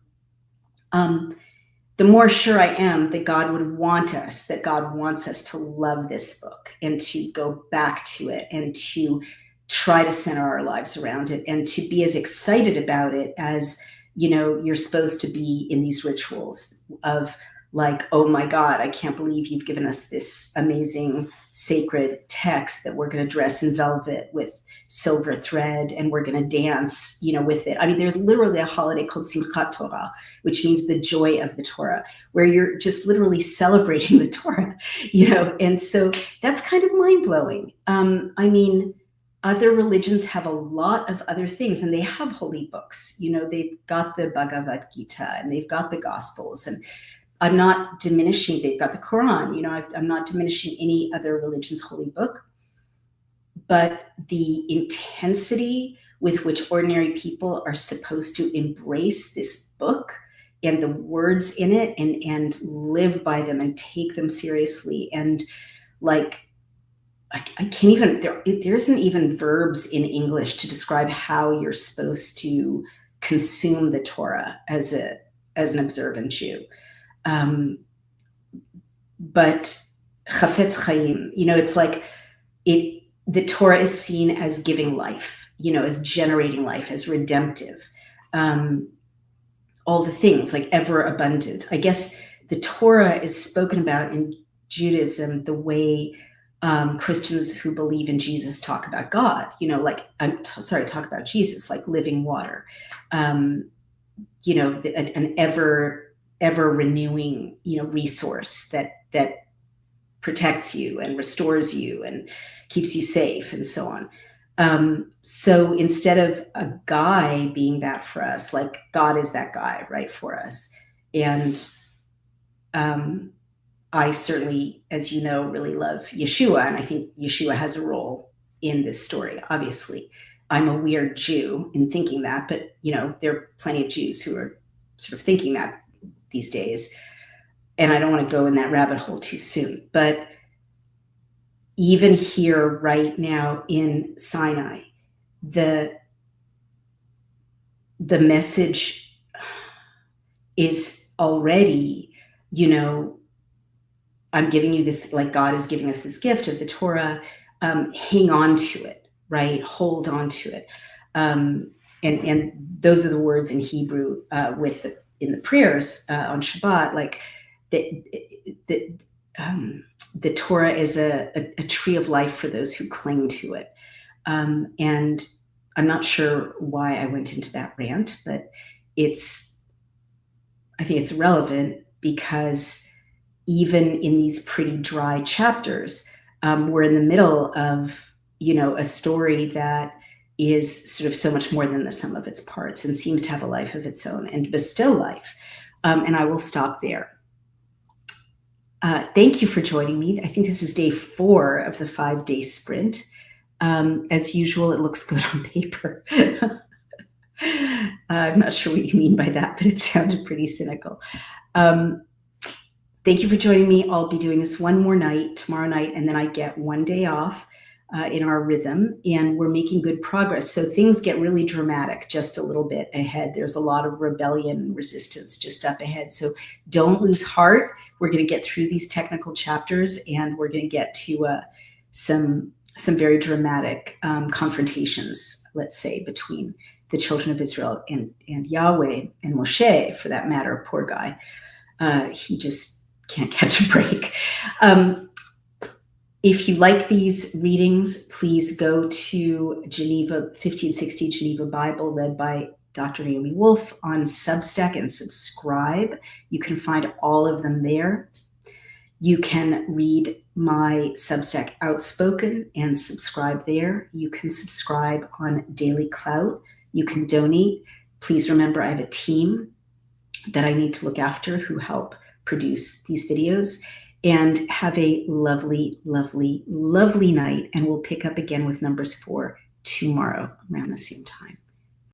the more sure I am that God would want us, that God wants us to love this book and to go back to it and to try to center our lives around it and to be as excited about it as, you're supposed to be in these rituals of like, oh my God, I can't believe you've given us this amazing sacred text that we're going to dress in velvet with silver thread and we're going to dance, with it. I mean, there's literally a holiday called Simchat Torah, which means the joy of the Torah, where you're just literally celebrating the Torah, and so that's kind of mind-blowing. I mean, other religions have a lot of other things, and they have holy books. They've got the Bhagavad Gita and they've got the Gospels, and I'm not diminishing, they've got the Quran, I'm not diminishing any other religion's holy book, but the intensity with which ordinary people are supposed to embrace this book and the words in it and live by them and take them seriously. And like, I can't even, there isn't even verbs in English to describe how you're supposed to consume the Torah as an observant Jew. But chafetz chaim, it's like the Torah is seen as giving life, as generating life, as redemptive, all the things like ever abundant. I guess the Torah is spoken about in Judaism the way Christians who believe in Jesus talk about God, talk about Jesus, like living water, an ever renewing, resource that protects you and restores you and keeps you safe and so on. So instead of a guy being that for us, like God is that guy, right, for us. And I certainly, as you know, really love Yeshua, and I think Yeshua has a role in this story, obviously. I'm a weird Jew in thinking that, but, there are plenty of Jews who are sort of thinking that these days, and I don't want to go in that rabbit hole too soon. But even here right now in Sinai, the message is already, I'm giving you this, like God is giving us this gift of the Torah, hang on to it, right? Hold on to it. And those are the words in Hebrew in the prayers on Shabbat, like the Torah is a tree of life for those who cling to it. And I'm not sure why I went into that rant, but I think it's relevant because even in these pretty dry chapters, we're in the middle of, a story that is sort of so much more than the sum of its parts and seems to have a life of its own and bestow life. And I will stop there. Thank you for joining me. I think this is day 4 of the 5-day sprint. As usual, it looks good on paper. I'm not sure what you mean by that, but it sounded pretty cynical. Thank you for joining me. I'll be doing this one more night, tomorrow night, and then I get one day off in our rhythm, and we're making good progress. So things get really dramatic just a little bit ahead. There's a lot of rebellion and resistance just up ahead. So don't lose heart. We're going to get through these technical chapters, and we're going to get to some very dramatic confrontations, let's say, between the children of Israel and Yahweh and Moshe, for that matter. Poor guy. He just can't catch a break. If you like these readings, please go to Geneva, 1560 Geneva Bible, read by Dr. Naomi Wolf on Substack, and subscribe. You can find all of them there. You can read my Substack Outspoken and subscribe there. You can subscribe on Daily Clout. You can donate. Please remember, I have a team that I need to look after who help produce these videos. And have a lovely, lovely, lovely night. And we'll pick up again with Numbers 4 tomorrow around the same time.